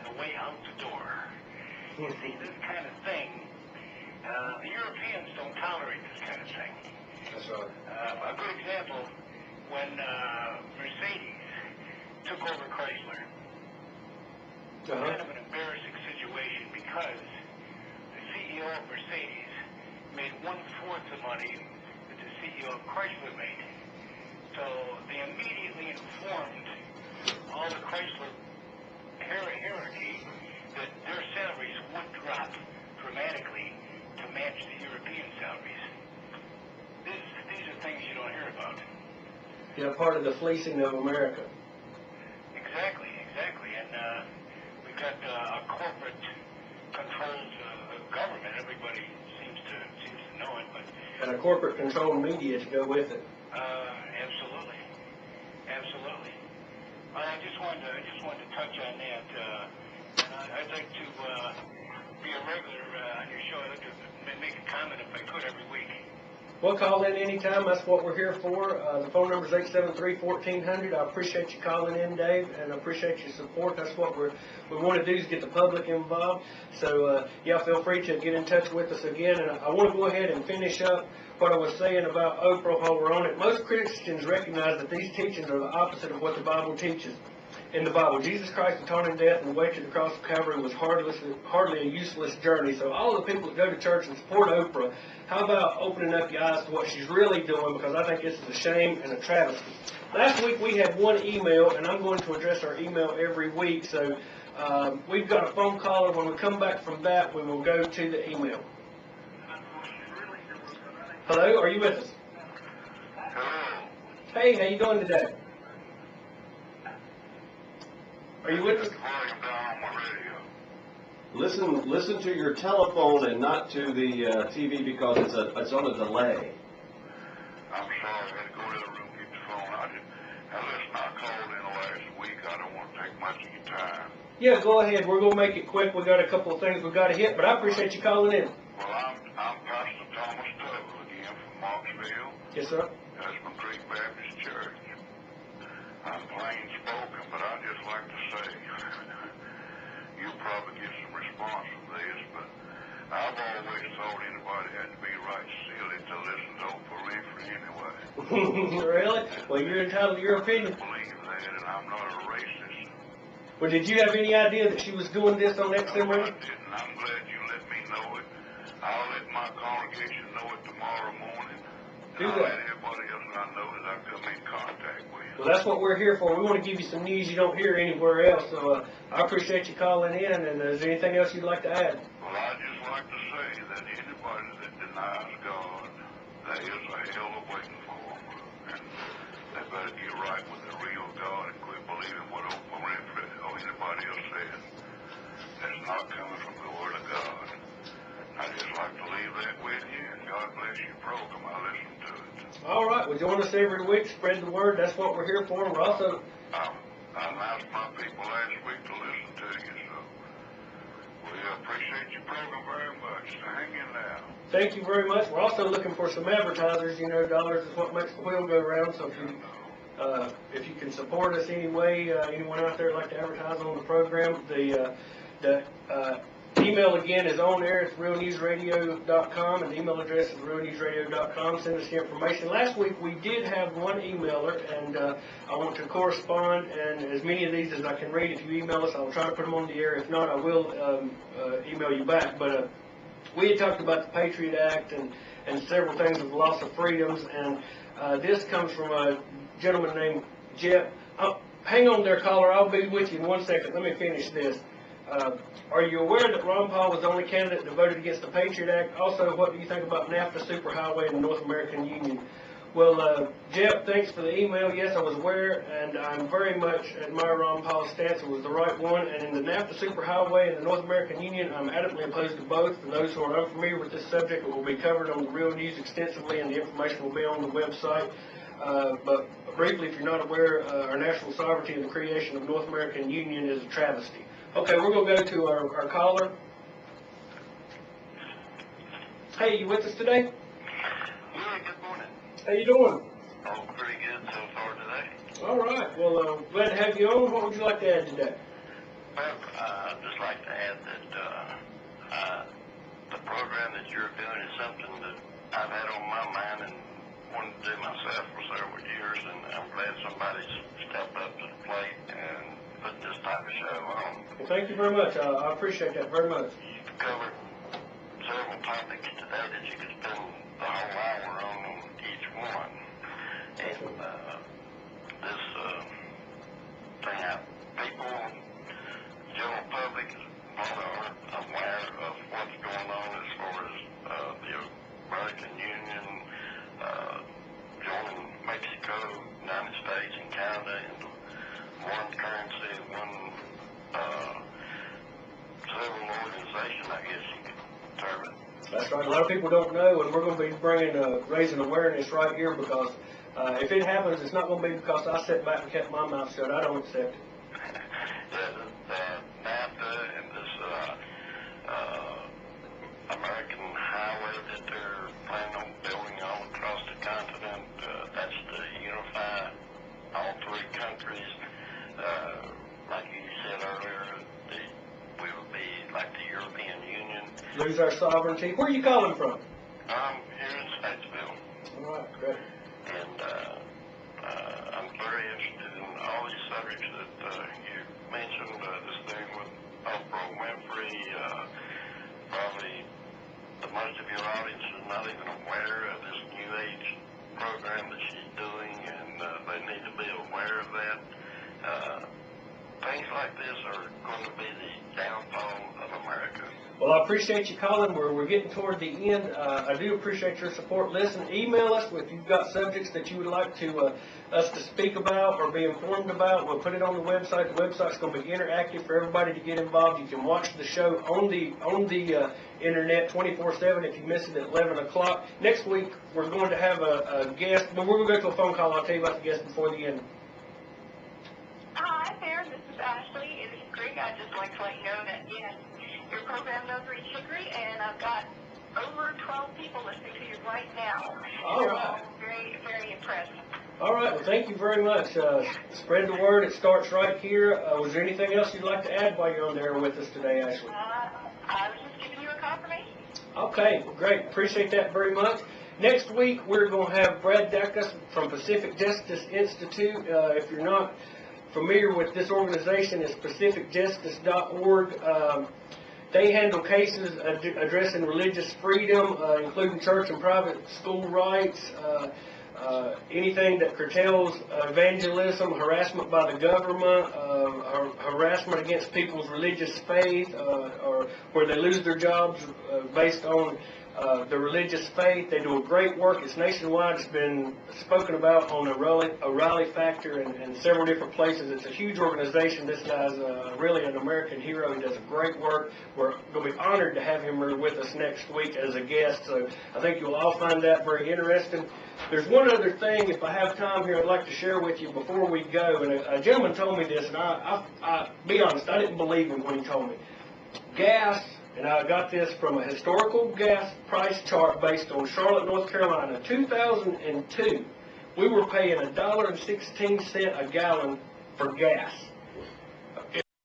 on the way out the door. You see, this kind of thing, the Europeans don't tolerate this kind of thing. That's right. A good example, when Mercedes took over Chrysler, kind of an embarrassing situation because the CEO of Mercedes made 1/4 the money that the CEO of Chrysler made. So they immediately informed all the Chrysler hierarchy that their salaries would drop dramatically to match the European salaries. These are things you don't hear about. Yeah, part of the fleecing of America. Exactly. And we've got a corporate controlled government. Everybody seems to know it, but And a corporate controlled media to go with it. Absolutely. I just wanted to touch on that. And I'd like to be a regular on your show. I'd like to make a comment if I could every week. Well, call in anytime. That's what we're here for. The phone number is 873-1400. I appreciate you calling in, Dave, and I appreciate your support. That's what we want to do is get the public involved. So, yeah, feel free to get in touch with us again. And I want to go ahead and finish up what I was saying about Oprah while we're on it. Most Christians recognize that these teachings are the opposite of what the Bible teaches. In the Bible, Jesus Christ's atoning death and the way to the cross of Calvary was hardly a useless journey. So all the people that go to church and support Oprah, how about opening up your eyes to what she's really doing? Because I think this is a shame and a travesty. Last week we had one email, and I'm going to address our email every week. So we've got a phone caller. When we come back from that, we will go to the email. Hello, are you with us? Hello. Hey, how you doing today? Are you with us? Listen to your telephone and not to the TV because it's on a delay. I'm sorry, I had to go to the room, get the phone. I called in last week. I don't want to take much of your time. Yeah, go ahead. We're going to make it quick. We got a couple of things we've got to hit, but I appreciate you calling in. Well, I'm Pastor Thomas Tuttle again from Marksville. Yes, sir. Husband Creek Baptist Church. I'm plain spoken, but I'd just like to say, you'll probably get some response from this, but I've always thought anybody had to be right silly to listen to Oprah Winfrey anyway. Really? Well, you're entitled to your opinion. I believe that, and I'm not a racist. Well, did you have any idea that she was doing this on XM No, I Radio? didn't. I'm glad you let me know it. I'll let my congregation know it tomorrow morning. Do I'll that. let everybody else I know that I come in contact with. Well, that's what we're here for. We want to give you some news you don't hear anywhere else. So I appreciate you calling in. And is there anything else you'd like to add? Well, I'd just like to say that anybody that denies God, there is a hell waiting for them. And they better get right with the real God and quit believing what Oprah Winfrey or anybody else says. That's not coming from the Word of God. I'd just like to leave that with you, and God bless your program. I listen to it. All right. Well, join us every week. Spread the word. That's what we're here for. We're also... I asked my people last week to listen to you, so we appreciate your program very much. So hang in there. Thank you very much. We're also looking for some advertisers. You know, dollars is what makes the wheel go round. So if you can support us anyway, anyone out there like to advertise on the program, the email again is on there. It's realnewsradio.com, and the email address is realnewsradio.com. Send us the information. Last week we did have one emailer, and I want to correspond, and as many of these as I can read. If you email us, I'll try to put them on the air. If not, I will email you back. But we had talked about the Patriot Act and several things of the loss of freedoms, and this comes from a gentleman named Jeff. Hang on there, caller. I'll be with you in 1 second. Let me finish this. Are you aware that Ron Paul was the only candidate that voted against the Patriot Act? Also, what do you think about NAFTA Superhighway and the North American Union? Well, Jeff, thanks for the email. Yes, I was aware, and I'm very much admire Ron Paul's stance. It was the right one. And in the NAFTA Superhighway and the North American Union, I'm adamantly opposed to both. For those who are unfamiliar with this subject, it will be covered on the Real News extensively, and the information will be on the website. But briefly, if you're not aware, our national sovereignty and the creation of North American Union is a travesty. Okay, we're going to go to our caller. Hey, you with us today? Yeah, good morning. How you doing? Oh, pretty good so far today. All right. Well, glad to have you on. What would you like to add today? Well, I'd just like to add that the program that you're doing is something that I've had on my mind and wanted to do myself for several years, and I'm glad somebody's stepped up to the plate and put this type of show on. Well, thank you very much. I appreciate that very much. You've covered several topics today that you could spend the whole hour on each one. And this thing out, people, general public aren't aware of what's going on as far as the American Union joining Mexico, United States, and Canada into one currency, one civil organization, I guess you could term it. That's right. A lot of people don't know, and we're going to be bringing, raising awareness right here because if it happens, it's not going to be because I sat back and kept my mouth shut. I don't accept it. Yeah, the NAFTA and this American highway that they're planning on building all across the continent, that's to unify all three countries. Like you said earlier, we would be like the European Union. Lose our sovereignty. Where are you calling from? I'm here in Statesville. All right, great. And I'm very interested in all these subjects that you mentioned. This thing with Oprah Winfrey, probably most of your audience is not even aware of this New Age program that she's doing, and they need to be aware of that. Things like this are going to be the downfall of America. Well, I appreciate you calling. We're getting toward the end. I do appreciate your support. Listen, email us if you've got subjects that you would like to us to speak about or be informed about. We'll put it on the website. The website's going to be interactive for everybody to get involved. You can watch the show on the internet 24/7 if you miss it at 11 o'clock. Next week, we're going to have a guest. But we're going to go to a phone call. I'll tell you about the guest before the end. Hi there, this is Ashley in Hickory. I'd just like to let you know that, yes, your program does reach Hickory, and I've got over 12 people listening to you right now. All right. Very, very impressed. All right. Well, thank you very much. Spread the word. It starts right here. Was there anything else you'd like to add while you're on there with us today, Ashley? I was just giving you a confirmation. Okay. Well, great. Appreciate that very much. Next week, we're going to have Brad Dacus from Pacific Justice Institute. If you're not familiar with this organization, it's pacificjustice.org. They handle cases addressing religious freedom, including church and private school rights, anything that curtails evangelism, harassment by the government, harassment against people's religious faith, or where they lose their jobs based on their religious faith. They do a great work. It's nationwide. It's been spoken about on a Raleigh Factor and several different places. It's a huge organization. This guy's really an American hero. He does a great work. We're going to be honored to have him with us next week as a guest. So I think you'll all find that very interesting. There's one other thing, if I have time here, I'd like to share with you before we go. And a gentleman told me this, and I be honest, I didn't believe him when he told me. Gas. And I got this from a historical gas price chart based on Charlotte, North Carolina. 2002, we were paying $1.16 a gallon for gas.